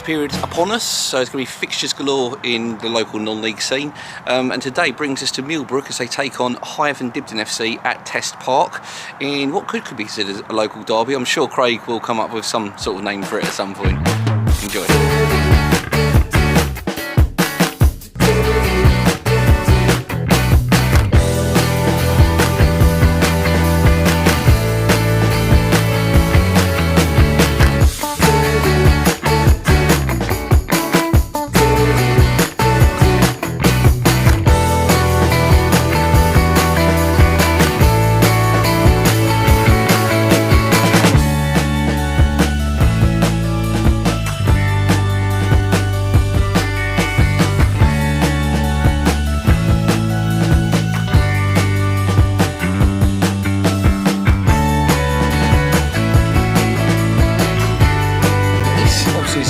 period upon us, so there's going to be fixtures galore in the local non-league scene. And today brings us to Millbrook as they take on Hythe&Dibdenfc at Test Park in what could be considered a local derby. I'm sure Craig will come up with some sort of name for it at some point. Enjoy.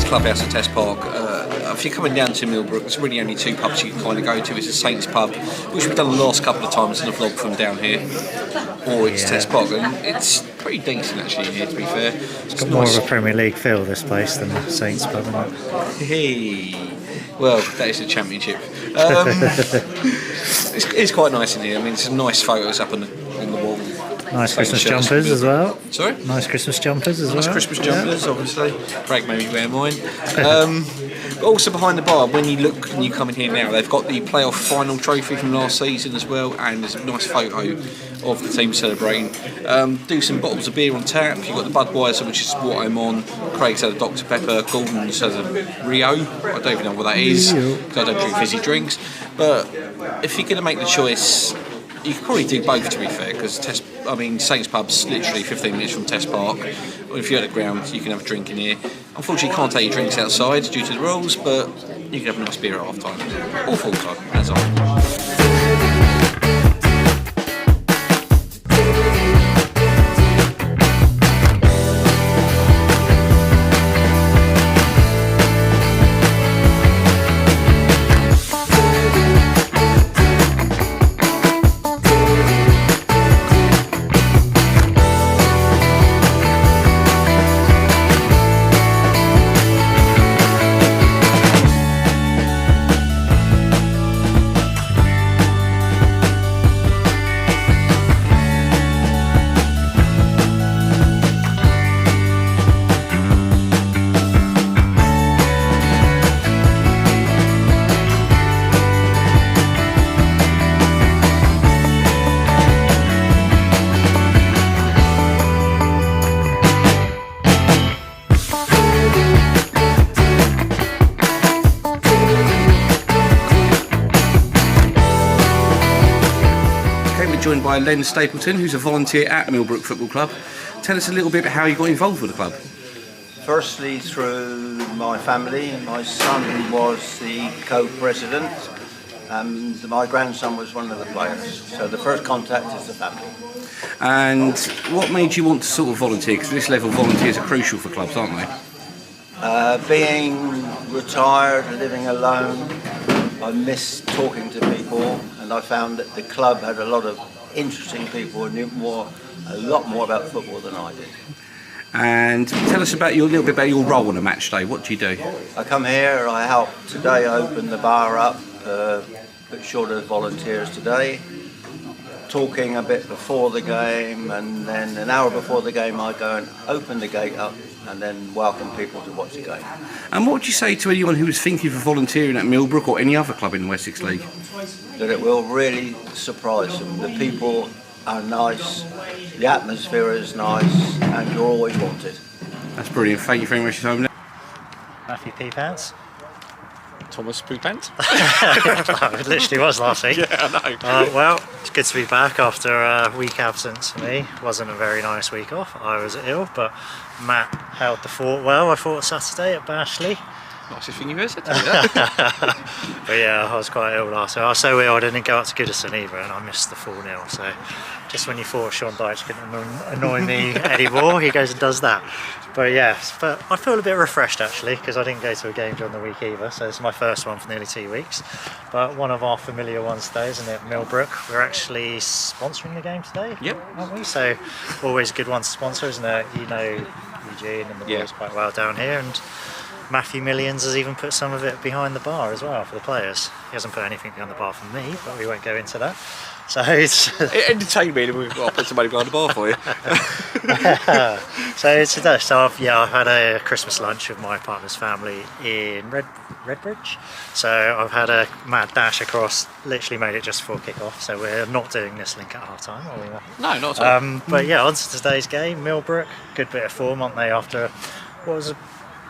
Clubhouse at Test Park. If you're coming down to Millbrook, there's really only two pubs you can kind of go to. It's the Saints pub, which we've done the last couple of times in a vlog from down here, or it's Test Park, and it's pretty decent actually in here, to be fair. It's got more of a Premier League feel, this place, than the Saints pub, isn't it? Hey, well, that is the Championship. It's quite nice in here. I mean, there's some nice photos up on the wall. Nice Christmas jumpers as well. Sorry? Nice Christmas jumpers as well. Nice Christmas jumpers, obviously. Craig made me wear mine. But also behind the bar, when you look and you come in here now, they've got the playoff final trophy from last season as well, and there's a nice photo of the team celebrating. Do some bottles of beer on tap. You've got the Budweiser, which is what I'm on. Craig's had a Dr Pepper. Gordon's has a Rio. I don't even know what that is, because I don't drink fizzy drinks. But if you're going to make the choice, you could probably do both, to be fair, because Saints pub's literally 15 minutes from Test Park. If you're at the ground, you can have a drink in here. Unfortunately, you can't take your drinks outside due to the rules, but you can have a nice beer at half time or full time, as I. Joined by Len Stapleton, who's a volunteer at Millbrook Football Club. Tell us a little bit about how you got involved with the club. Firstly, through my family. My son was the co-president, and my grandson was one of the players. So the first contact is the family. And what made you want to sort of volunteer? Because at this level, volunteers are crucial for clubs, aren't they? Being retired, living alone, I miss talking to people, and I found that the club had a lot of interesting people who knew a lot more about football than I did. And tell us about a little bit about your role on a match day. What do you do? I come here, I help today open the bar up, a bit short of volunteers today, talking a bit before the game, and then an hour before the game I go and open the gate up and then welcome people to watch the game. And what would you say to anyone who was thinking of volunteering at Millbrook or any other club in the Wessex League? That it will really surprise them. The people are nice, the atmosphere is nice, and you're always wanted. That's brilliant. Thank you very much for your time. Matthew P. Pants. Thomas Poopant. It literally was last week. Yeah, I know. Well, it's good to be back after a week absence for me. Wasn't a very nice week off. I was ill, but Matt held the fort well. I fought Saturday at Bashley. Nicest thing you've ever said to me, that. But yeah, I was quite ill last week. I was so ill I didn't go up to Goodison either, and I missed the 4-0. So just when you thought Sean Dyche couldn't annoy me anymore, he goes and does that. But yes, but I feel a bit refreshed actually, because I didn't go to a game during the week either, so it's my first one for nearly 2 weeks. But one of our familiar ones today, isn't it, Millbrook? We're actually sponsoring the game today, yep, aren't we? So always a good one to sponsor, isn't it? You know Eugene and the boys quite well down here, and Matthew Millions has even put some of it behind the bar as well for the players. He hasn't put anything behind the bar for me, but we won't go into that. So it's It entertained me, and we've got to put somebody behind the bar for you. I've had a Christmas lunch with my partner's family in Redbridge. So I've had a mad dash across, literally made it just before kick-off. So we're not doing this link at half-time, are we? No, not at all. But yeah, on to today's game. Millbrook, good bit of form, aren't they, after what was a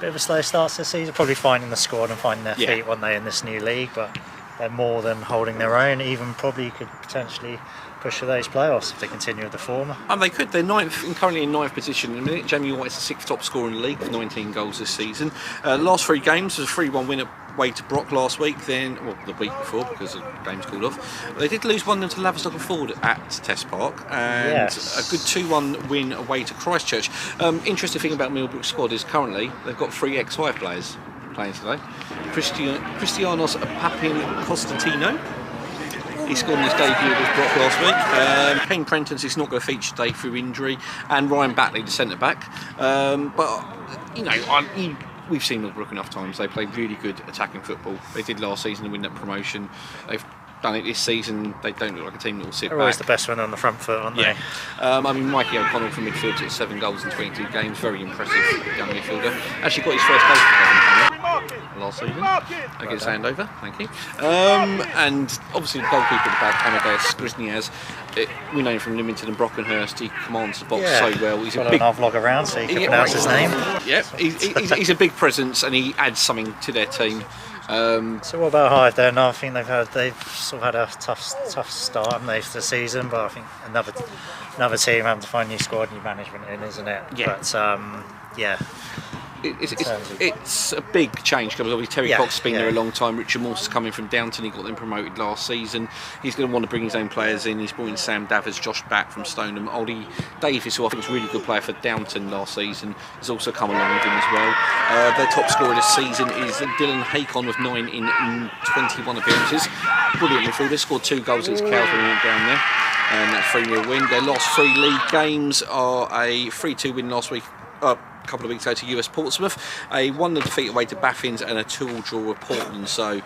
bit of a slow start to the season? Probably finding the squad and finding their feet, weren't they, in this new league? But they're more than holding their own, even probably could potentially push for those playoffs if they continue with the form. And they could. They're currently in 9th position in a minute. Jamie White's the 6th top scorer in the league with 19 goals this season. Last 3 games was a 3-1 win away to Brock last week, the week before because the game's called off. They did lose 1-0 to Laverstock and Ford at Test Park, and a good 2-1 win away to Christchurch. Interesting thing about Millbrook's squad is currently they've got 3 ex-Hythe players playing today. Christianos Papin-Constantino. He scored in his debut with Brock last week. Kane Prentice is not going to feature today through injury, and Ryan Batley, the centre back. But you know, we've seen Millbrook enough times. They play really good attacking football. They did last season to win that promotion. They've done it this season. They don't look like a team that will sit back. They're always the best one on the front foot, aren't they? I mean, Mikey O'Connell from midfield at 7 goals in 22 games. Very impressive young midfielder. Actually got his first goal for last season against Andover. Thank you. And obviously the goalkeeper at the back, Amadeus Grisniaz. We know him from Lymington and Brockenhurst. He commands the box so well. He's a big vlog around, so you can pronounce his name. Yeah, he's a big presence, and he adds something to their team. So what about Hythe then? I think they've sort of had a tough start, haven't they, for the season, but I think another team having to find new squad, new management in, isn't it? Yeah. But it's a big change because obviously Terry Cox has been there a long time. Richard Morse is coming from Downton. He got them promoted last season. He's going to want to bring his own players in. He's brought in Sam Davers, Josh Back from Stoneham. Ollie Davis, who I think is a really good player for Downton last season, has also come along with him as well. Their top scorer this season is Dylan Hakon with 9 in 21 appearances. Brilliant midfielder. Scored 2 goals against Cowes when he went down there. And that 3-0 win. Their last 3 league games are a 3-2 win last week. A couple of weeks ago to US Portsmouth, a 1-0 defeat away to Baffins, and a 2-2 draw with Portland. So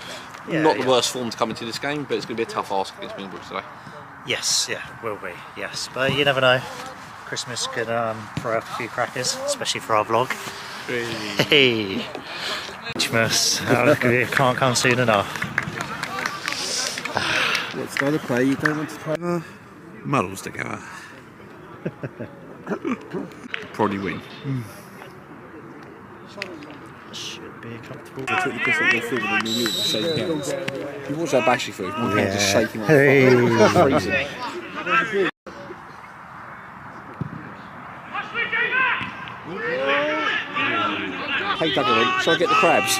not the worst form to come into this game, but it's going to be a tough ask against Millbrook today. Yes, will be, yes. But you never know. Christmas could throw up a few crackers, especially for our vlog. Hey, Christmas, it can't come soon enough. What style of play you don't want to play? Muddles together. Probably win. Should be comfortable. I took the piss out of the and you shaking hands. You watch that bashy food, my hand just shaking like freezing. Hey Duggan, shall I get the crabs?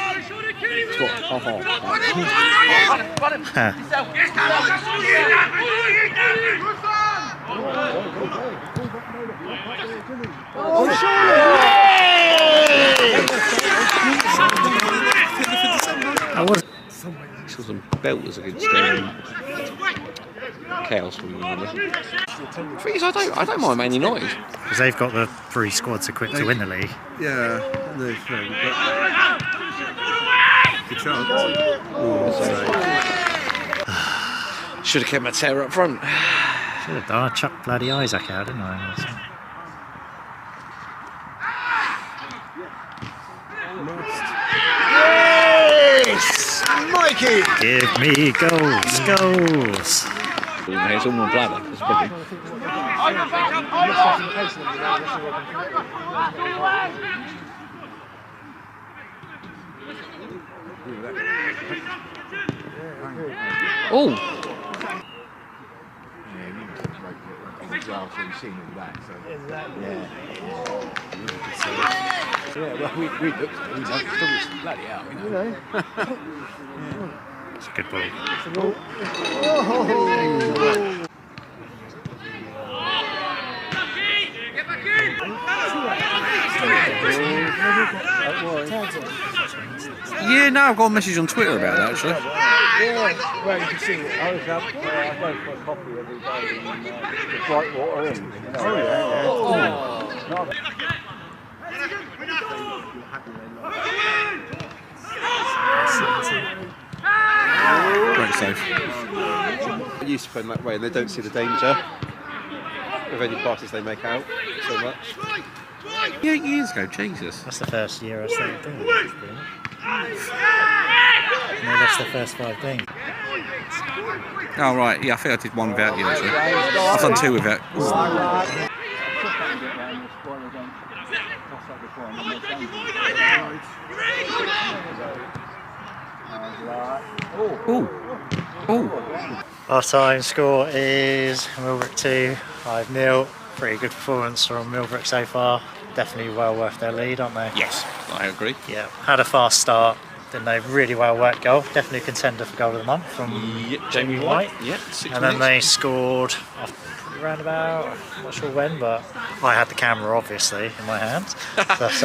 It's got some belters against Cows for me. I don't mind Man United. Because they've got the 3 squads equipped to win the league. Yeah, good chance. Should have kept my terror up front. Should have done. I chucked bloody Isak out, didn't I? Yes! Mikey! Give me goals! It's all my bladder. It's brilliant. Oh! We looked at it, we bloody hell, you know. It's a good ball. Yeah, no, I've got a message on Twitter about that actually. Yeah, well, you can see it. I was up, I go for a coffee every day in the Brightwater Inn. Oh, yeah. good save. They're used to playing that way and they don't see the danger of any passes they make out so much. 8 years ago, Jesus. That's the first year I started doing it. No, that's the first 5 games. Oh right, yeah, I think I did one without you actually. I've done 2 without. Ooh. Ooh. Our time score is Millbrook 2, Hythe 0. Pretty good performance from Millbrook so far. Definitely well worth their lead, aren't they? Yes, I agree. Yeah, had a fast start. Then they really well worked goal. Definitely a contender for goal of the month from Jamie White. Yeah, 6 and then they scored around about, I'm not sure when, but I had the camera obviously in my hands. But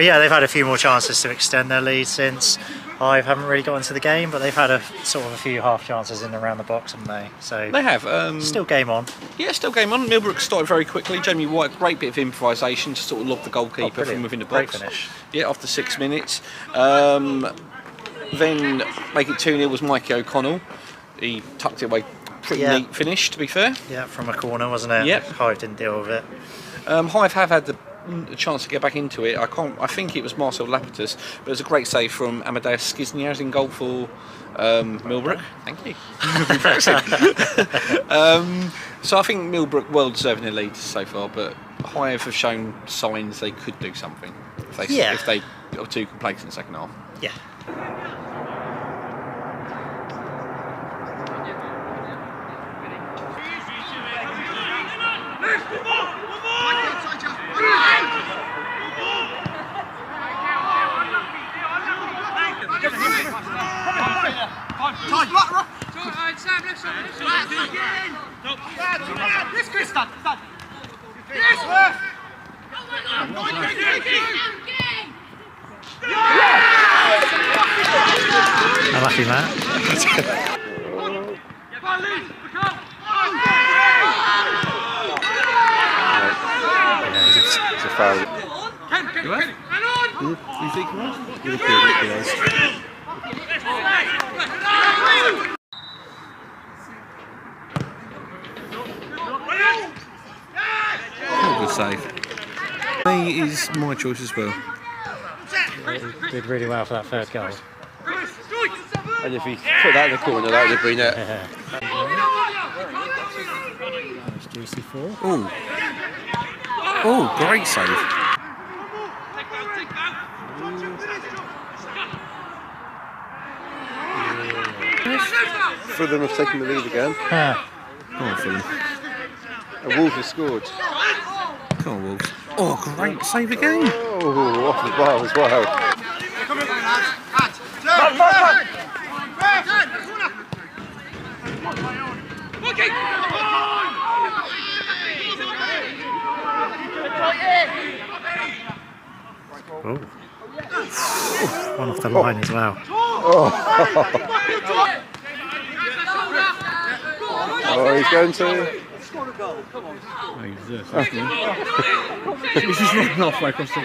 yeah, they've had a few more chances to extend their lead since. I haven't really got into the game, but they've had a few half chances in and around the box, haven't they? So they have. Still game on. Yeah, still game on. Millbrook started very quickly. Jamie White, great bit of improvisation to sort of lob the goalkeeper from within the box. Great finish. Yeah, after 6 minutes. Then make it 2-0 was Mikey O'Connell. He tucked it away. Pretty neat finish, to be fair. Yeah, from a corner, wasn't it? Yep. Hythe didn't deal with it. Hythe have had the chance to get back into it. I think it was Marcel Lapetus, but it was a great save from Amadeus Skizniars in goal for Millbrook. Thank you. So I think Millbrook well deserving their lead so far, but Hythe have shown signs they could do something if they are too complacent in the second half. Yeah. Unlucky, Matt. It's a foul. You think good save. Me is my choice as well. Did really well for that third goal. And if he put that in the corner, that would have been it. Nice juicy 4. Oh. Oh, great save. Fulham have taken the lead again. Go on, Fulham. And Wolves have scored. Come on, Wolves. Oh, great save again. Oh, off the bar as well. Oh. One off the line as well. Oh, he's going to. Oh, he deserves that. He's just running halfway across the...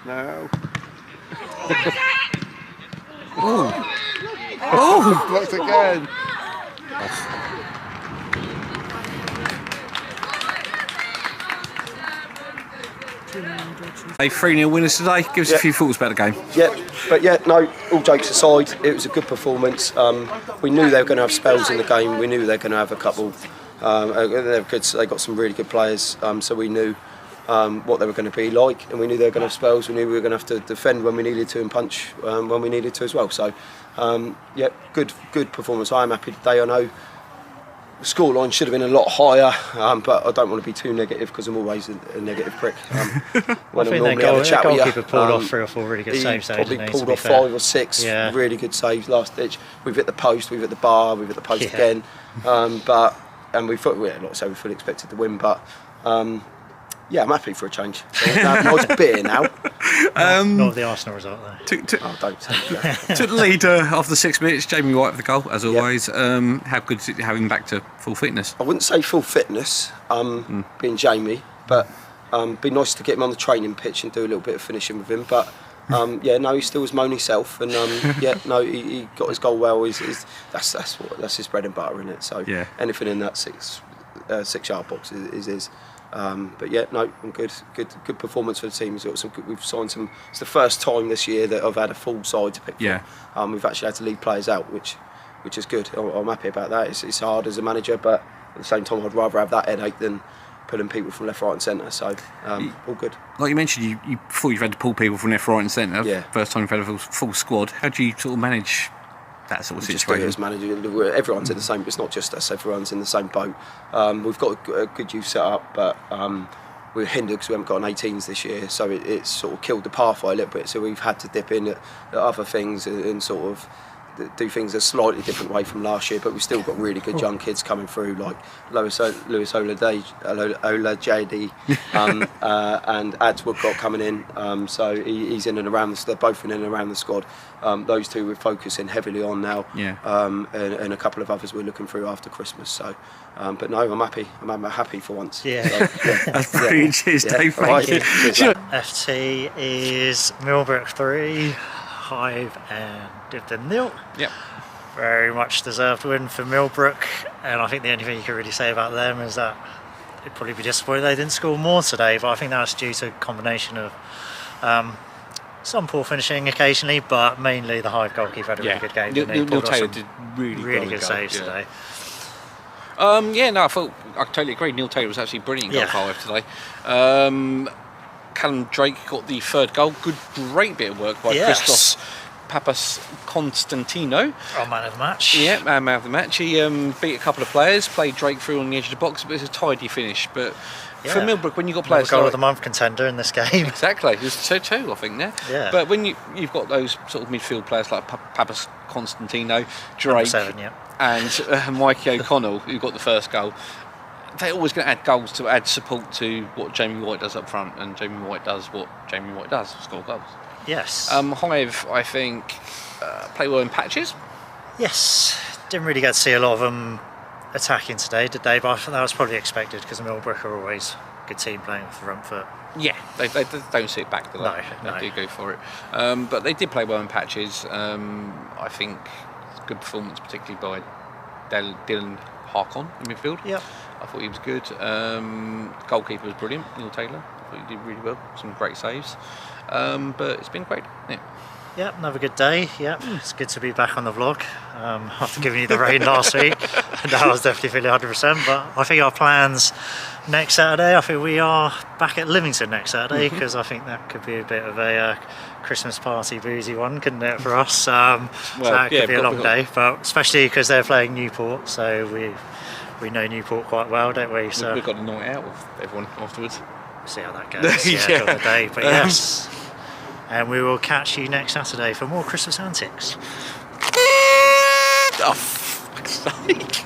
No. Oh! Oh! Blocked again. A 3-0 winners today. Give us a few thoughts about the game. All jokes aside, it was a good performance. We knew they were going to have spells in the game. We knew they were going to have a couple. They got some really good players, so we knew what they were going to be like, and we knew they were going to have spells. We knew we were going to have to defend when we needed to and punch when we needed to as well. So, good performance. I am happy today. I know the scoreline should have been a lot higher, but I don't want to be too negative because I'm always a negative prick. When I think their goalkeeper pulled off 3 or 4 really good saves. Probably pulled off 5 or 6 really good saves last ditch. We've hit the post, we've hit the bar, we've hit the post again. And we thought, like I say, we fully expected to win, but I'm happy for a change. So I was bitter now. Not the Arsenal result though. Don't say that. Took the lead after 6 minutes. Jamie White with the goal, as always. How good is it having back to full fitness? I wouldn't say full fitness, being Jamie, but Be nice to get him on the training pitch and do a little bit of finishing with him, but. Yeah, no, he still was moan himself, and yeah, no, he got his goal well. That's his bread and butter, in it. So anything in that 6-yard box is his. But yeah, no, I'm good performance for the team. We've signed some. It's the first time this year that I've had a full side to pick from. We've actually had to leave players out, which is good. I'm happy about that. It's hard as a manager, but at the same time, I'd rather have that headache than pulling people from left, right and centre, so all good. Like you mentioned, you thought you've had to pull people from left, right and centre. First time you've had a full squad. How do you sort of manage that sort of situation? Just as manager, everyone's in the same. It's not just us. Everyone's in the same boat. We've got a good youth set up, but we're hindered because we haven't got an 18s this year, so it's sort of killed the pathway a little bit. So we've had to dip in at other things and sort of do things a slightly different way from last year, but we've still got really good young kids coming through, like Lewis Olajede and Ads Woodcock coming in. So he's in and around. They're both in and around the squad. Those two we're focusing heavily on now, and a couple of others we're looking through after Christmas. So, but no, I'm happy. I'm happy for once. Yeah, so, that's brilliant. Cheers, Dave. Thank you. FT is Millbrook 3. Hythe and Dibden 0. Yep. Very much deserved win for Millbrook, and I think the only thing you can really say about them is that they'd probably be disappointed they didn't score more today, but I think that's due to a combination of some poor finishing occasionally, but mainly the Hythe goalkeeper had a really good game. Neil Taylor did really good saves today. I totally agree. Neil Taylor was actually brilliant in goal for Hythe today. Callum Drake got the third goal. Great bit of work by Christos Papas-Constantino. Our man of the match. Yeah, man of the match. He beat a couple of players, played Drake through on the edge of the box, but it's a tidy finish. But for Millbrook, when you've got players goal of the month contender in this game. Exactly, it was 2-2, I think, there. Yeah. But when you've got those sort of midfield players like Papas-Constantino, Drake, 7, and Mikey O'Connell, who got the first goal, they're always going to add goals to add support to what Jamie White does up front, and Jamie White does what Jamie White does, score goals. Yes. Hythe, I think, play well in patches. Yes. Didn't really get to see a lot of them attacking today, did they? But I think that was probably expected because Millbrook are always a good team playing with the front foot. Yeah, they don't sit back, do they? No. They do go for it. But they did play well in patches. I think good performance, particularly by Dylan Harkon in midfield. Yep. I thought he was good. Goalkeeper was brilliant, Neil Taylor. I thought he did really well, some great saves. But it's been great. Yep, another good day. Yep, it's good to be back on the vlog after giving you the rain last week. And I was definitely feeling 100%. But I think our plans next Saturday, I think we are back at Livingston next Saturday, because I think that could be a bit of a Christmas party boozy one, couldn't it, for us? So that could be a long day, but especially because they're playing Newport, so we know Newport quite well, don't we? So we've got a night out with everyone afterwards. We'll see how that goes. On the day, but yes. And we will catch you next Saturday for more Christmas antics. Oh, fuck's sake.